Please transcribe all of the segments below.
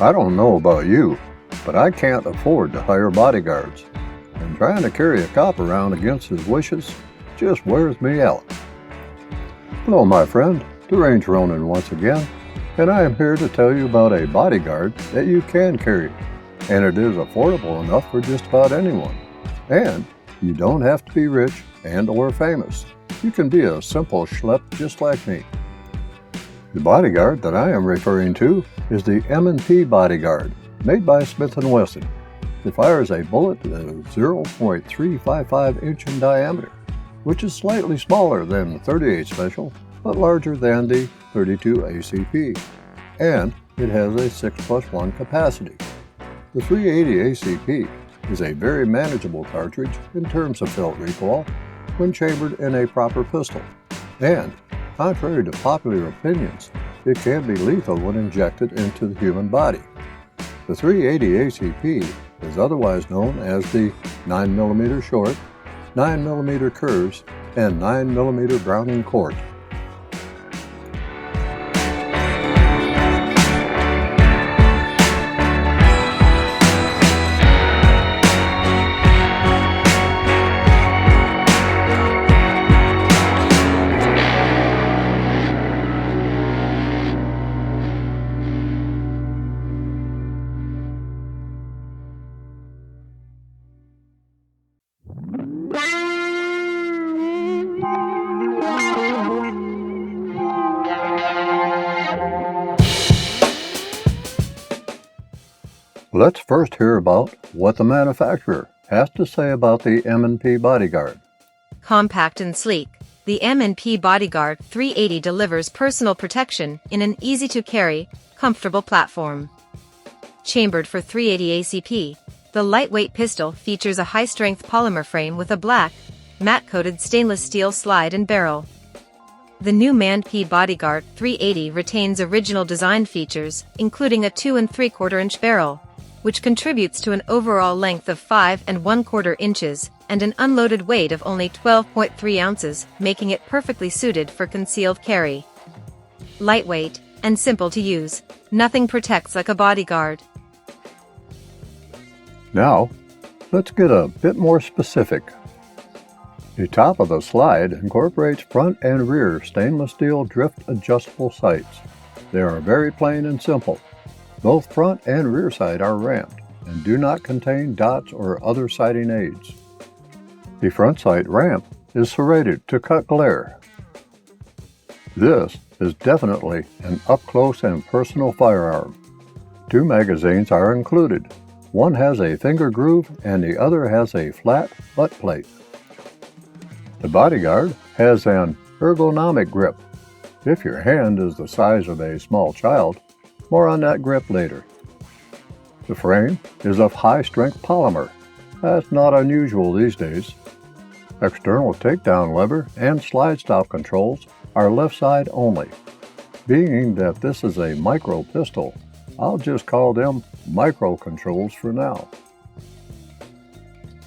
I don't know about you, but I can't afford to hire bodyguards, and trying to carry a cop around against his wishes just wears me out. Hello, my friend, the Range Ronin once again, and I am here to tell you about a bodyguard that you can carry, and it is affordable enough for just about anyone. And you don't have to be rich and or famous. You can be a simple schlep just like me. The bodyguard that I am referring to is the M&P Bodyguard, made by Smith Wesson. It fires a bullet that is 0.355 inch in diameter, which is slightly smaller than the .38 Special, but larger than the .32 ACP, and it has a 6+1 capacity. The .380 ACP is a very manageable cartridge in terms of felt recoil when chambered in a proper pistol, and contrary to popular opinions, it can be lethal when injected into the human body. The .380 ACP is otherwise known as the 9mm short, 9mm curves, and 9mm Browning Court. Let's first hear about what the manufacturer has to say about the M&P Bodyguard. Compact and sleek, the M&P Bodyguard 380 delivers personal protection in an easy-to-carry, comfortable platform. Chambered for .380 ACP, the lightweight pistol features a high-strength polymer frame with a black, matte-coated stainless steel slide and barrel. The new M&P Bodyguard 380 retains original design features, including a 2 3/4 inch barrel, which contributes to an overall length of 5 1/4 inches and an unloaded weight of only 12.3 ounces, making it perfectly suited for concealed carry. Lightweight and simple to use, nothing protects like a bodyguard. Now, let's get a bit more specific. The top of the slide incorporates front and rear stainless steel drift adjustable sights. They are very plain and simple. Both front and rear sight are ramped and do not contain dots or other sighting aids. The front sight ramp is serrated to cut glare. This is definitely an up-close and personal firearm. 2 magazines are included. One has a finger groove and the other has a flat butt plate. The Bodyguard has an ergonomic grip. If your hand is the size of a small child, more on that grip later. The frame is of high-strength polymer. That's not unusual these days. External takedown lever and slide stop controls are left side only. Being that this is a micro pistol, I'll just call them micro controls for now.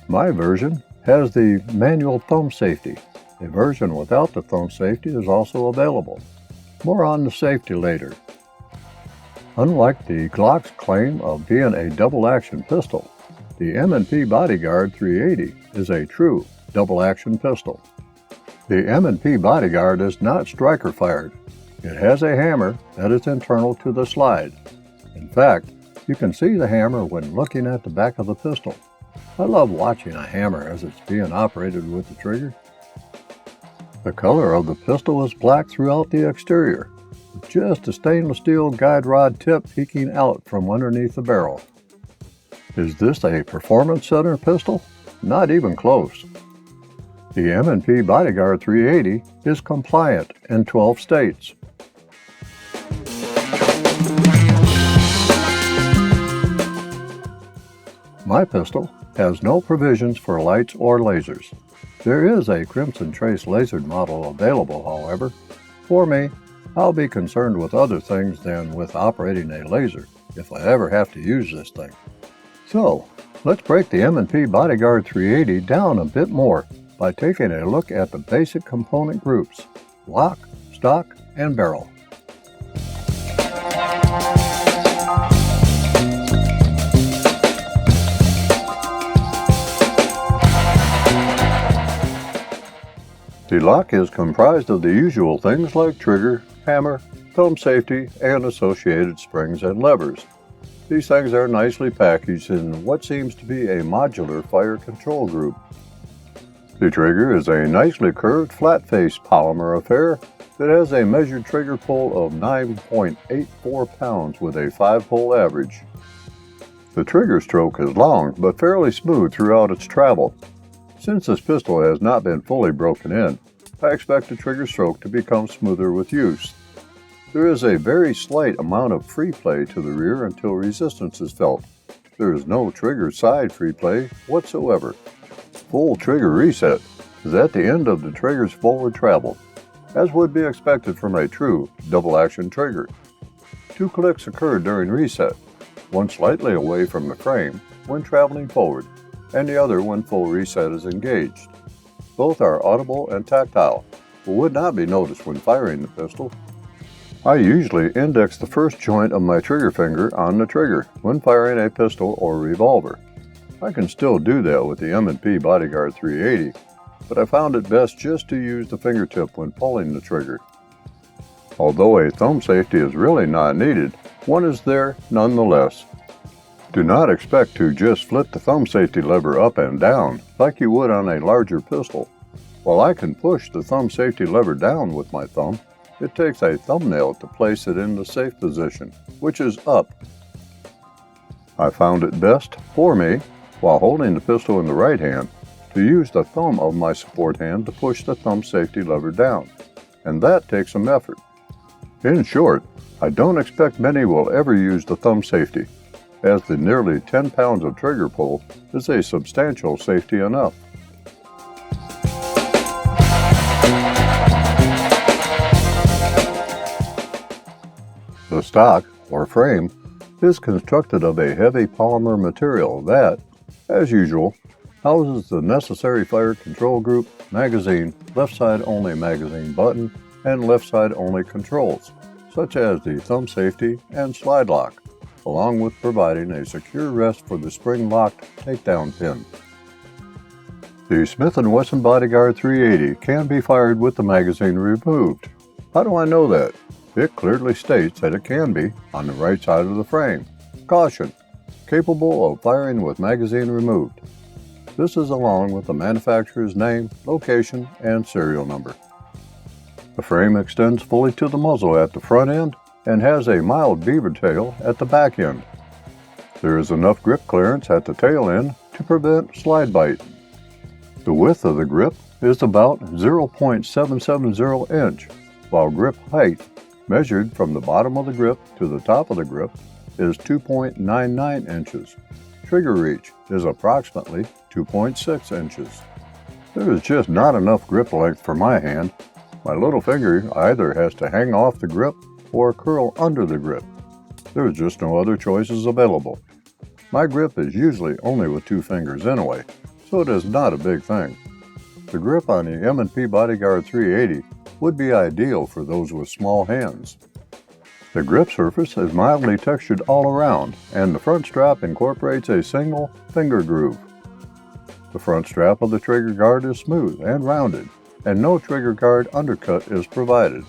My version has the manual thumb safety. A version without the thumb safety is also available. More on the safety later. Unlike the Glock's claim of being a double-action pistol, the M&P Bodyguard 380 is a true double-action pistol. The M&P Bodyguard is not striker-fired. It has a hammer that is internal to the slide. In fact, you can see the hammer when looking at the back of the pistol. I love watching a hammer as it's being operated with the trigger. The color of the pistol is black throughout the exterior, with just a stainless steel guide rod tip peeking out from underneath the barrel. Is this a performance center pistol? Not even close. The M&P Bodyguard 380 is compliant in 12 states. My pistol has no provisions for lights or lasers. There is a Crimson Trace lasered model available, however. For me, I'll be concerned with other things than with operating a laser if I ever have to use this thing. So, let's break the M&P Bodyguard 380 down a bit more by taking a look at the basic component groups: lock, stock, and barrel. The lock is comprised of the usual things like trigger, hammer, thumb safety, and associated springs and levers. These things are nicely packaged in what seems to be a modular fire control group. The trigger is a nicely curved flat-face polymer affair that has a measured trigger pull of 9.84 pounds with a 5-pull average. The trigger stroke is long but fairly smooth throughout its travel. Since this pistol has not been fully broken in, I expect the trigger stroke to become smoother with use. There is a very slight amount of free play to the rear until resistance is felt. There is no trigger side free play whatsoever. Full trigger reset is at the end of the trigger's forward travel, as would be expected from a true double-action trigger. 2 clicks occur during reset, one slightly away from the frame when traveling forward, and the other when full reset is engaged. Both are audible and tactile, but would not be noticed when firing the pistol. I usually index the first joint of my trigger finger on the trigger when firing a pistol or revolver. I can still do that with the M&P Bodyguard 380, but I found it best just to use the fingertip when pulling the trigger. Although a thumb safety is really not needed, one is there nonetheless. Do not expect to just flip the thumb safety lever up and down like you would on a larger pistol. While I can push the thumb safety lever down with my thumb, it takes a thumbnail to place it in the safe position, which is up. I found it best for me, while holding the pistol in the right hand, to use the thumb of my support hand to push the thumb safety lever down, and that takes some effort. In short, I don't expect many will ever use the thumb safety, as the nearly 10 pounds of trigger pull is a substantial safety enough. The stock, or frame, is constructed of a heavy polymer material that, as usual, houses the necessary fire control group, magazine, left side only magazine button, and left side only controls, such as the thumb safety and slide lock, along with providing a secure rest for the spring-locked takedown pin. The Smith Wesson Bodyguard 380 can be fired with the magazine removed. How do I know that? It clearly states that it can be on the right side of the frame. Caution: capable of firing with magazine removed. This is along with the manufacturer's name, location, and serial number. The frame extends fully to the muzzle at the front end and has a mild beaver tail at the back end. There is enough grip clearance at the tail end to prevent slide bite. The width of the grip is about 0.770 inch, while grip height, measured from the bottom of the grip to the top of the grip, is 2.99 inches. Trigger reach is approximately 2.6 inches. There is just not enough grip length for my hand. My little finger either has to hang off the grip or curl under the grip. There is just no other choices available. My grip is usually only with 2 fingers anyway, so it is not a big thing. The grip on the M&P Bodyguard 380 would be ideal for those with small hands. The grip surface is mildly textured all around, and the front strap incorporates a single finger groove. The front strap of the trigger guard is smooth and rounded, and no trigger guard undercut is provided.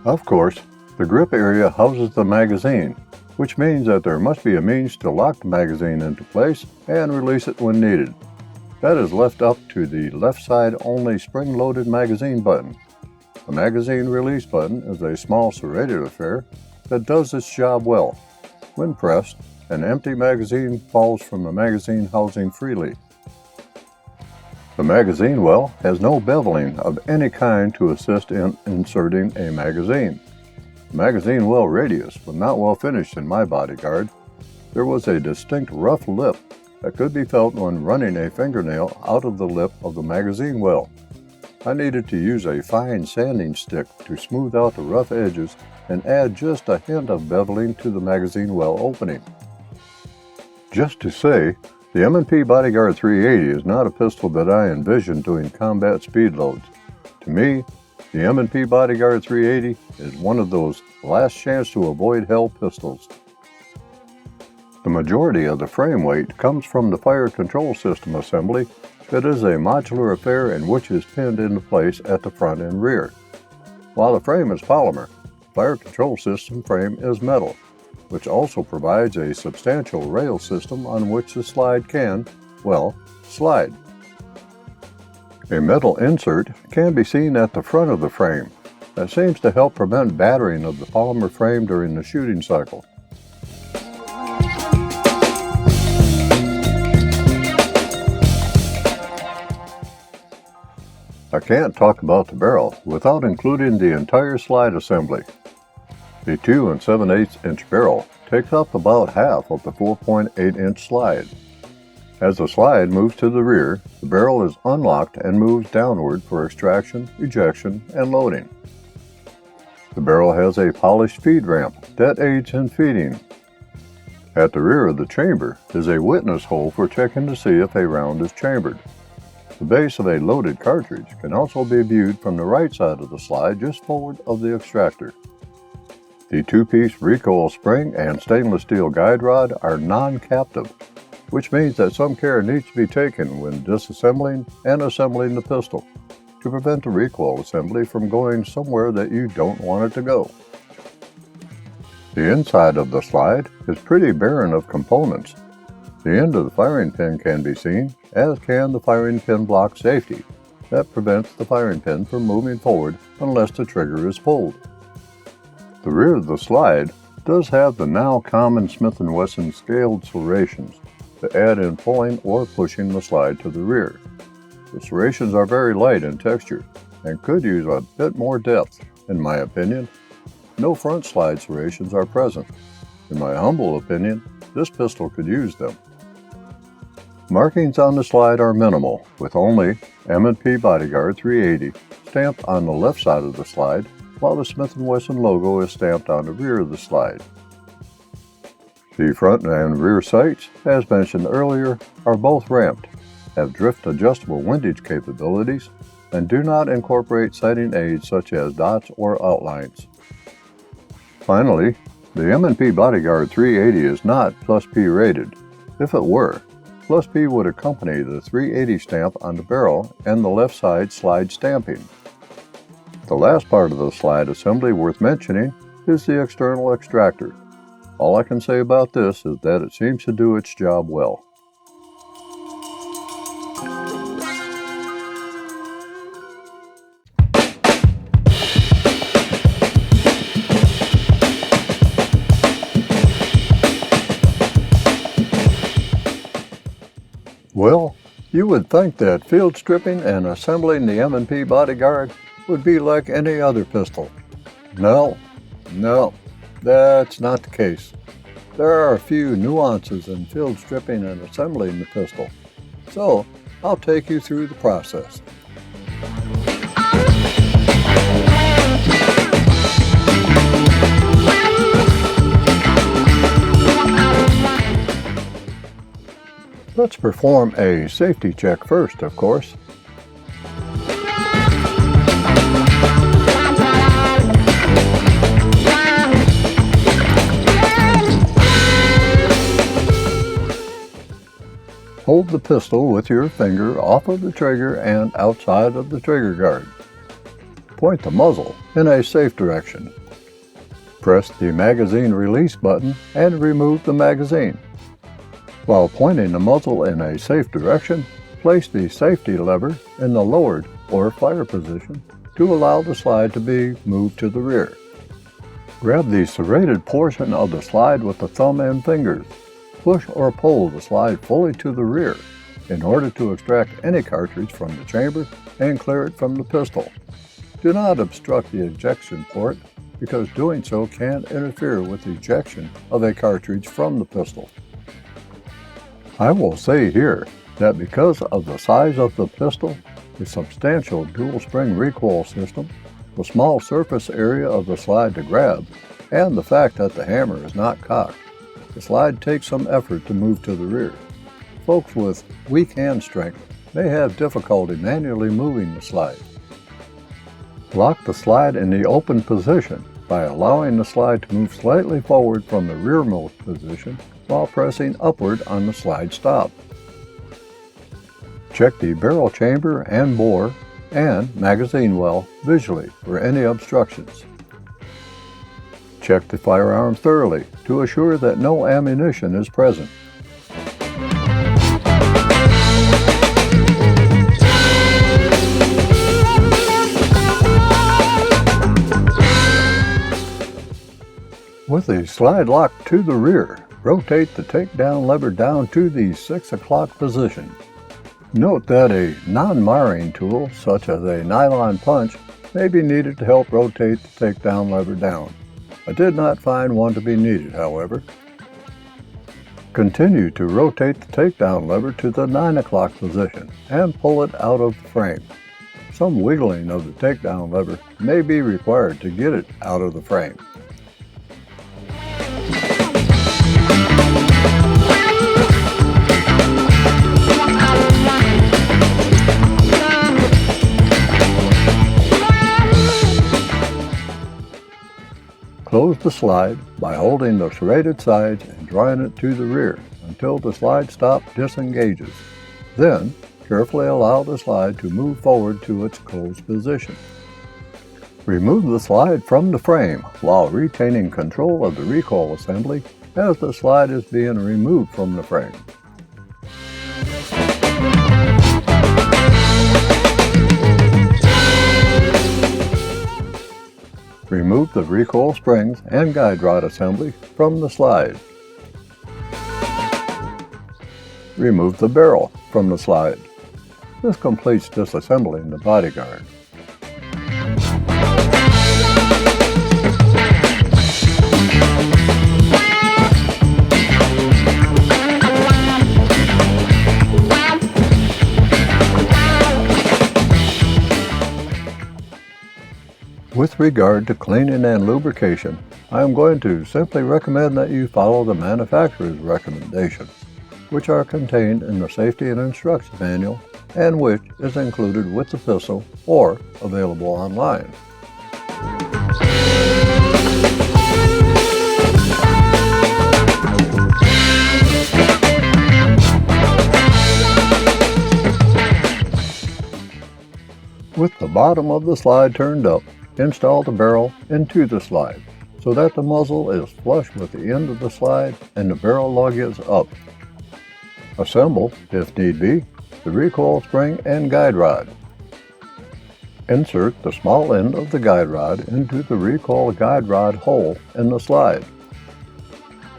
Of course, the grip area houses the magazine, which means that there must be a means to lock the magazine into place and release it when needed. That is left up to the left side only spring-loaded magazine button. The magazine release button is a small serrated affair that does its job well. When pressed, an empty magazine falls from the magazine housing freely. The magazine well has no beveling of any kind to assist in inserting a magazine. The magazine well radius was not well finished in my Bodyguard. There was a distinct rough lip that could be felt when running a fingernail out of the lip of the magazine well. I needed to use a fine sanding stick to smooth out the rough edges and add just a hint of beveling to the magazine well opening. Just to say, the M&P Bodyguard 380 is not a pistol that I envision doing combat speed loads. To me, the M&P Bodyguard 380 is one of those last chance to avoid hell pistols. The majority of the frame weight comes from the fire control system assembly It is a modular affair in which is pinned into place at the front and rear. While the frame is polymer, the fire control system frame is metal, which also provides a substantial rail system on which the slide can, well, slide. A metal insert can be seen at the front of the frame that seems to help prevent battering of the polymer frame during the shooting cycle. I can't talk about the barrel without including the entire slide assembly. The 2 7/8 inch barrel takes up about half of the 4.8 inch slide. As the slide moves to the rear, the barrel is unlocked and moves downward for extraction, ejection, and loading. The barrel has a polished feed ramp that aids in feeding. At the rear of the chamber is a witness hole for checking to see if a round is chambered. The base of a loaded cartridge can also be viewed from the right side of the slide just forward of the extractor. The 2-piece recoil spring and stainless steel guide rod are non-captive, which means that some care needs to be taken when disassembling and assembling the pistol to prevent the recoil assembly from going somewhere that you don't want it to go. The inside of the slide is pretty barren of components. The end of the firing pin can be seen, as can the firing pin block safety that prevents the firing pin from moving forward unless the trigger is pulled. The rear of the slide does have the now common Smith Wesson scaled serrations to add in pulling or pushing the slide to the rear. The serrations are very light in texture and could use a bit more depth, in my opinion. No front slide serrations are present. In my humble opinion, this pistol could use them. Markings on the slide are minimal, with only M&P Bodyguard 380 stamped on the left side of the slide, while the Smith & Wesson logo is stamped on the rear of the slide. The front and rear sights, as mentioned earlier, are both ramped, have drift adjustable windage capabilities, and do not incorporate sighting aids such as dots or outlines. Finally, the M&P Bodyguard 380 is not Plus P rated. If it were, Plus P would accompany the 380 stamp on the barrel and the left side slide stamping. The last part of the slide assembly worth mentioning is the external extractor. All I can say about this is that it seems to do its job well. Well, you would think that field stripping and assembling the M&P Bodyguard would be like any other pistol. No, that's not the case. There are a few nuances in field stripping and assembling the pistol, so I'll take you through the process. Let's perform a safety check first, of course. Hold the pistol with your finger off of the trigger and outside of the trigger guard. Point the muzzle in a safe direction. Press the magazine release button and remove the magazine. While pointing the muzzle in a safe direction, place the safety lever in the lowered or fire position to allow the slide to be moved to the rear. Grab the serrated portion of the slide with the thumb and fingers. Push or pull the slide fully to the rear in order to extract any cartridge from the chamber and clear it from the pistol. Do not obstruct the ejection port because doing so can interfere with the ejection of a cartridge from the pistol. I will say here that because of the size of the pistol, the substantial dual spring recoil system, the small surface area of the slide to grab, and the fact that the hammer is not cocked, the slide takes some effort to move to the rear. Folks with weak hand strength may have difficulty manually moving the slide. Lock the slide in the open position by allowing the slide to move slightly forward from the rearmost position while pressing upward on the slide stop. Check the barrel chamber and bore and magazine well visually for any obstructions. Check the firearm thoroughly to assure that no ammunition is present. With the slide locked to the rear, rotate the takedown lever down to the 6 o'clock position. Note that a non-marring tool, such as a nylon punch, may be needed to help rotate the takedown lever down. I did not find one to be needed, however. Continue to rotate the takedown lever to the 9 o'clock position and pull it out of the frame. Some wiggling of the takedown lever may be required to get it out of the frame. Close the slide by holding the serrated sides and drawing it to the rear until the slide stop disengages. Then, carefully allow the slide to move forward to its closed position. Remove the slide from the frame while retaining control of the recoil assembly as the slide is being removed from the frame. Remove the recoil springs and guide rod assembly from the slide. Remove the barrel from the slide. This completes disassembling the Bodyguard. With regard to cleaning and lubrication, I am going to simply recommend that you follow the manufacturer's recommendations, which are contained in the Safety and Instruction Manual and which is included with the pistol or available online. With the bottom of the slide turned up, install the barrel into the slide so that the muzzle is flush with the end of the slide and the barrel lug is up. Assemble, if need be, the recoil spring and guide rod. Insert the small end of the guide rod into the recoil guide rod hole in the slide.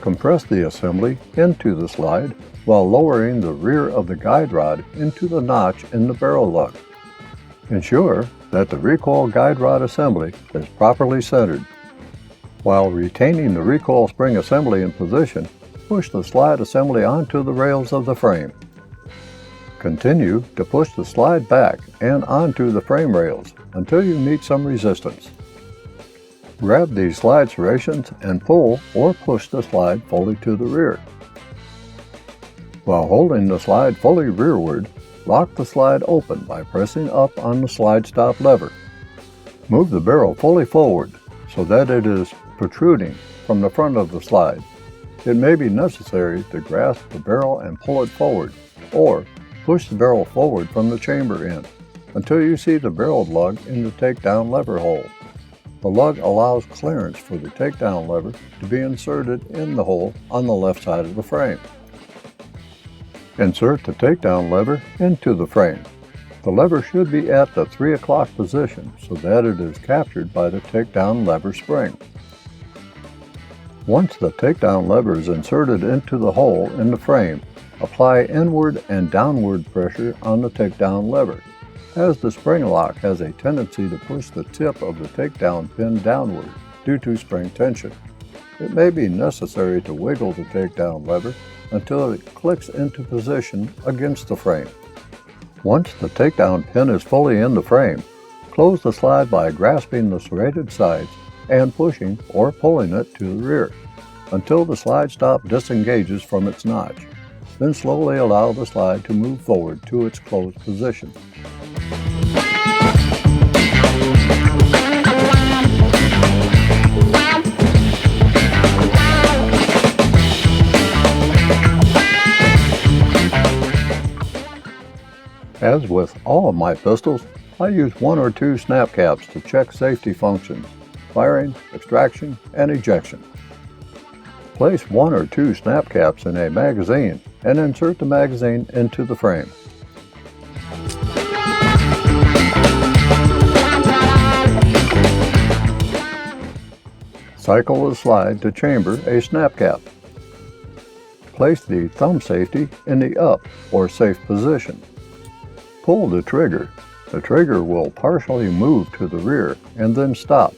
Compress the assembly into the slide while lowering the rear of the guide rod into the notch in the barrel lug. Ensure that the recoil guide rod assembly is properly centered. While retaining the recoil spring assembly in position, push the slide assembly onto the rails of the frame. Continue to push the slide back and onto the frame rails until you meet some resistance. Grab these slide serrations and pull or push the slide fully to the rear. While holding the slide fully rearward, lock the slide open by pressing up on the slide stop lever. Move the barrel fully forward so that it is protruding from the front of the slide. It may be necessary to grasp the barrel and pull it forward, or push the barrel forward from the chamber end until you see the barrel lug in the takedown lever hole. The lug allows clearance for the takedown lever to be inserted in the hole on the left side of the frame. Insert the takedown lever into the frame. The lever should be at the 3 o'clock position so that it is captured by the takedown lever spring. Once the takedown lever is inserted into the hole in the frame, apply inward and downward pressure on the takedown lever, as the spring lock has a tendency to push the tip of the takedown pin downward due to spring tension. It may be necessary to wiggle the takedown lever until it clicks into position against the frame. Once the takedown pin is fully in the frame, close the slide by grasping the serrated sides and pushing or pulling it to the rear until the slide stop disengages from its notch. Then slowly allow the slide to move forward to its closed position. As with all of my pistols, I use 1 or 2 snap caps to check safety functions, firing, extraction, and ejection. Place 1 or 2 snap caps in a magazine and insert the magazine into the frame. Cycle the slide to chamber a snap cap. Place the thumb safety in the up or safe position. Pull the trigger. The trigger will partially move to the rear and then stop,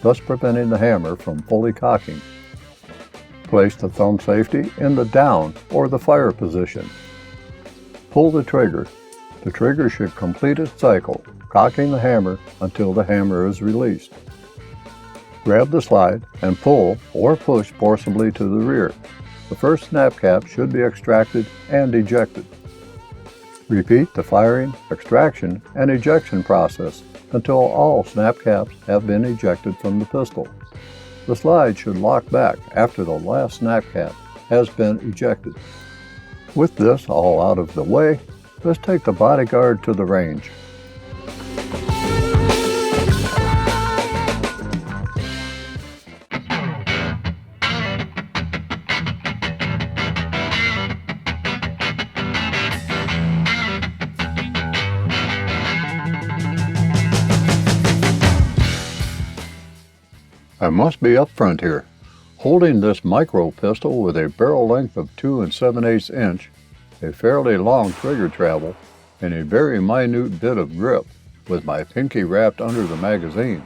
thus preventing the hammer from fully cocking. Place the thumb safety in the down or the fire position. Pull the trigger. The trigger should complete its cycle, cocking the hammer until the hammer is released. Grab the slide and pull or push forcibly to the rear. The first snap cap should be extracted and ejected. Repeat the firing, extraction, and ejection process until all snap caps have been ejected from the pistol. The slide should lock back after the last snap cap has been ejected. With this all out of the way, let's take the Bodyguard to the range. I must be upfront here. Holding this micro pistol with a barrel length of 2 7/8 inch, a fairly long trigger travel, and a very minute bit of grip, with my pinky wrapped under the magazine,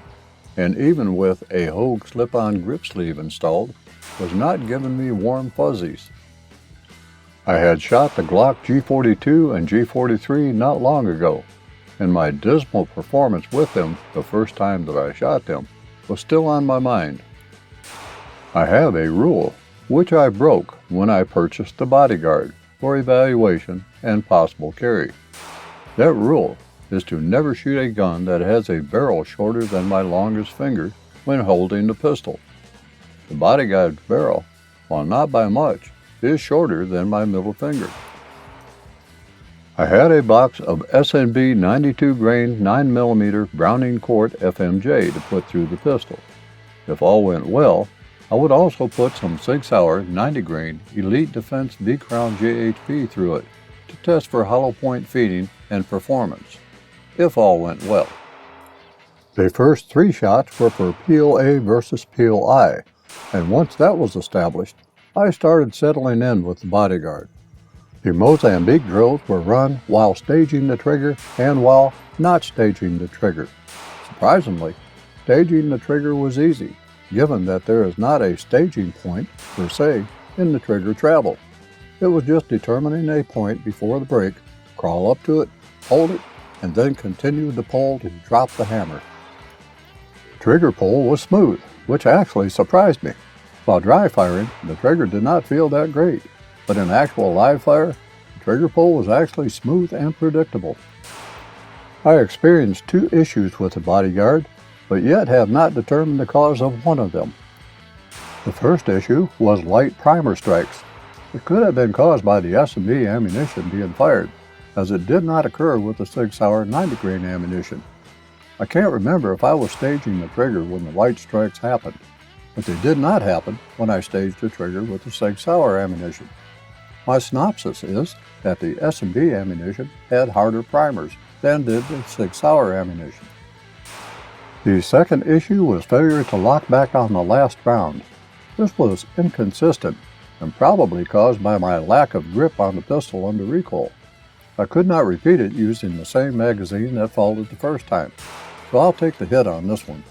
and even with a Hogue slip-on grip sleeve installed, was not giving me warm fuzzies. I had shot the Glock G42 and G43 not long ago, and my dismal performance with them the first time that I shot them was still on my mind. I have a rule, which I broke when I purchased the Bodyguard for evaluation and possible carry. That rule is to never shoot a gun that has a barrel shorter than my longest finger when holding the pistol. The Bodyguard's barrel, while not by much, is shorter than my middle finger. I had a box of S&B 92 grain 9mm Browning Court FMJ to put through the pistol. If all went well, I would also put some Sig Sauer 90 grain Elite Defense V-Crown JHP through it to test for hollow point feeding and performance, if all went well. The first 3 shots were for Peel A versus Peel I, and once that was established, I started settling in with the Bodyguard. The Mozambique drills were run while staging the trigger and while not staging the trigger. Surprisingly, staging the trigger was easy, given that there is not a staging point, per se, in the trigger travel. It was just determining a point before the break, crawl up to it, hold it, and then continue the pull to drop the hammer. Trigger pull was smooth, which actually surprised me. While dry firing, the trigger did not feel that great, but in actual live fire, the trigger pull was actually smooth and predictable. I experienced 2 issues with the Bodyguard, but yet have not determined the cause of one of them. The first issue was light primer strikes. It could have been caused by the S&B ammunition being fired, as it did not occur with the Sig Sauer 90 grain ammunition. I can't remember if I was staging the trigger when the light strikes happened, but they did not happen when I staged the trigger with the Sig Sauer ammunition. My synopsis is that the S&B ammunition had harder primers than did the Sig Sauer ammunition. The second issue was failure to lock back on the last round. This was inconsistent and probably caused by my lack of grip on the pistol under recoil. I could not repeat it using the same magazine that faulted the first time, so I'll take the hit on this one.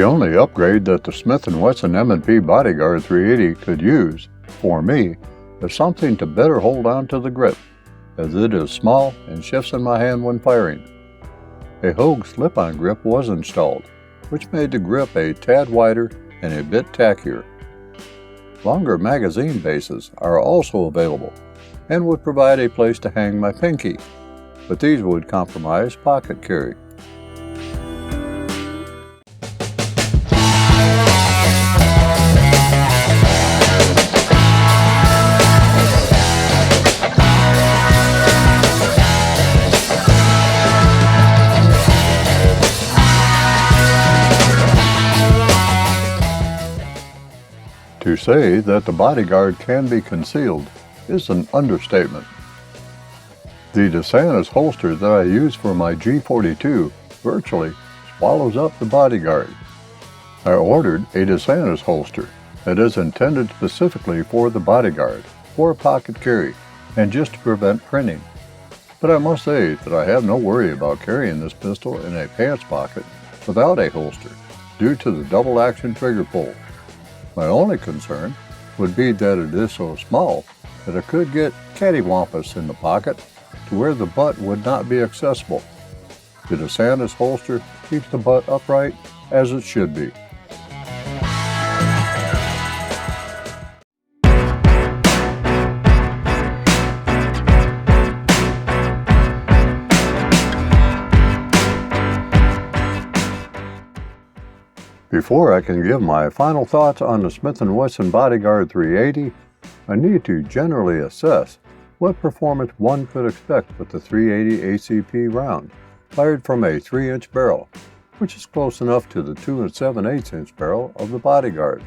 The only upgrade that the Smith Wesson M&P Bodyguard 380 could use, for me, is something to better hold on to the grip, as it is small and shifts in my hand when firing. A Hogue slip-on grip was installed, which made the grip a tad wider and a bit tackier. Longer magazine bases are also available and would provide a place to hang my pinky, but these would compromise pocket carry. To say that the Bodyguard can be concealed is an understatement. The DeSantis holster that I use for my G42 virtually swallows up the Bodyguard. I ordered a DeSantis holster that is intended specifically for the Bodyguard, for pocket carry, and just to prevent printing. But I must say that I have no worry about carrying this pistol in a pants pocket without a holster, due to the double action trigger pull. My only concern would be that it is so small that it could get cattywampus in the pocket to where the butt would not be accessible. The DeSantis holster keeps the butt upright as it should be. Before I can give my final thoughts on the Smith & Wesson Bodyguard 380, I need to generally assess what performance one could expect with the 380 ACP round fired from a 3-inch barrel, which is close enough to the 2 7/8" barrel of the Bodyguard.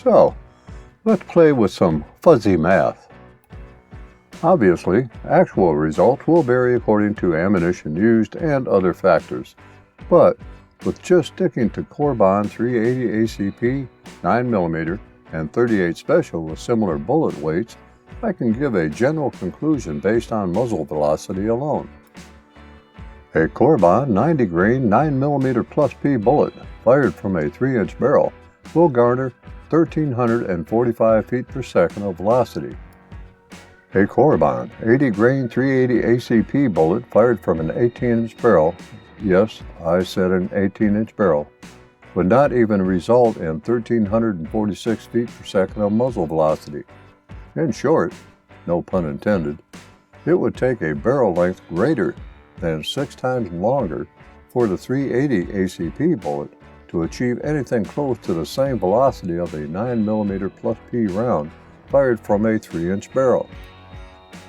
So, let's play with some fuzzy math. Obviously, actual results will vary according to ammunition used and other factors, but with just sticking to Corbon 380 ACP, 9mm, and 38 Special with similar bullet weights, I can give a general conclusion based on muzzle velocity alone. A Corbon 90 grain 9mm plus P bullet fired from a 3-inch barrel will garner 1,345 feet per second of velocity. A Corbon 80 grain 380 ACP bullet fired from an 18-inch barrel, yes, I said an 18-inch barrel, would not even result in 1,346 feet per second of muzzle velocity. In short, no pun intended, it would take a barrel length greater than 6 times longer for the 380 ACP bullet to achieve anything close to the same velocity of a 9mm plus P round fired from a 3-inch barrel.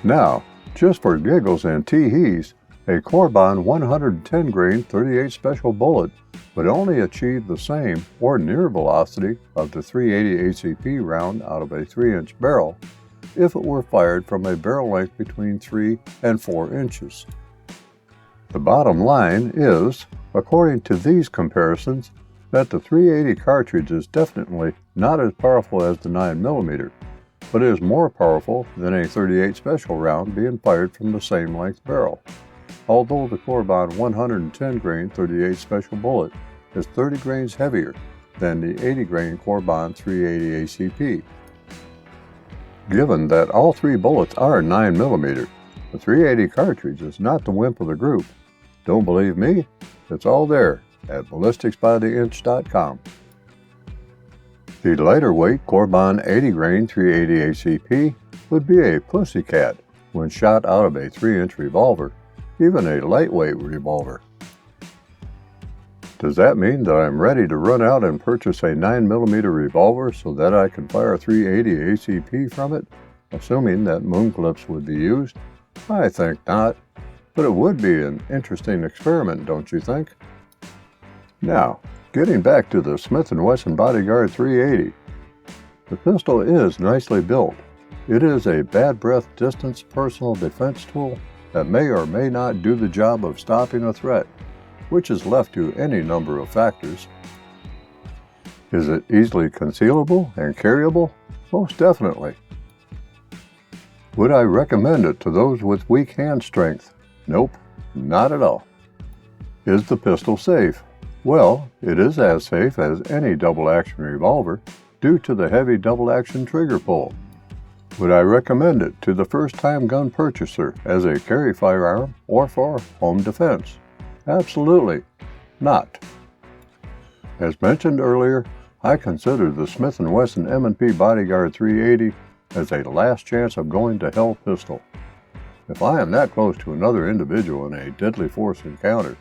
Now, just for giggles and tee-hees, a Corbon 110 grain 38 Special bullet would only achieve the same or near velocity of the 380 ACP round out of a 3-inch barrel if it were fired from a barrel length between 3 and 4 inches. The bottom line is, according to these comparisons, that the 380 cartridge is definitely not as powerful as the 9mm, but is more powerful than a 38 Special round being fired from the same length barrel, although the Corbon 110 grain 38 Special bullet is 30 grains heavier than the 80 grain Corbon 380 ACP. Given that all 3 bullets are 9mm, the 380 cartridge is not the wimp of the group. Don't believe me? It's all there at ballisticsbytheinch.com. The lighter weight Corbon 80 grain 380 ACP would be a pussycat when shot out of a 3-inch revolver, even a lightweight revolver. Does that mean that I'm ready to run out and purchase a 9mm revolver so that I can fire 380 ACP from it, assuming that moon clips would be used? I think not, but it would be an interesting experiment, don't you think? Now, getting back to the Smith & Wesson Bodyguard 380. The pistol is nicely built. It is a bad breath distance personal defense tool that may or may not do the job of stopping a threat, which is left to any number of factors. Is it easily concealable and carryable? Most definitely. Would I recommend it to those with weak hand strength? Nope, not at all. Is the pistol safe? Well, it is as safe as any double-action revolver due to the heavy double-action trigger pull. Would I recommend it to the first-time gun purchaser as a carry firearm or for home defense? Absolutely not. As mentioned earlier, I consider the Smith Wesson M&P Bodyguard 380 as a last chance of going to hell pistol. If I am that close to another individual in a deadly force encounter,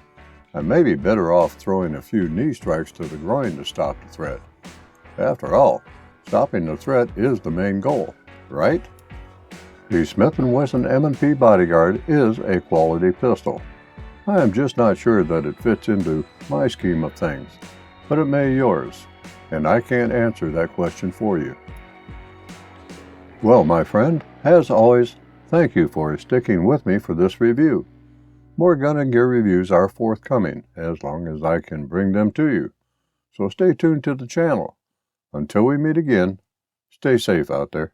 I may be better off throwing a few knee strikes to the groin to stop the threat. After all, stopping the threat is the main goal, right? The Smith & Wesson M&P Bodyguard is a quality pistol. I am just not sure that it fits into my scheme of things, but it may yours, and I can't answer that question for you. Well, my friend, as always, thank you for sticking with me for this review. More gun and gear reviews are forthcoming as long as I can bring them to you, so stay tuned to the channel. Until we meet again, stay safe out there.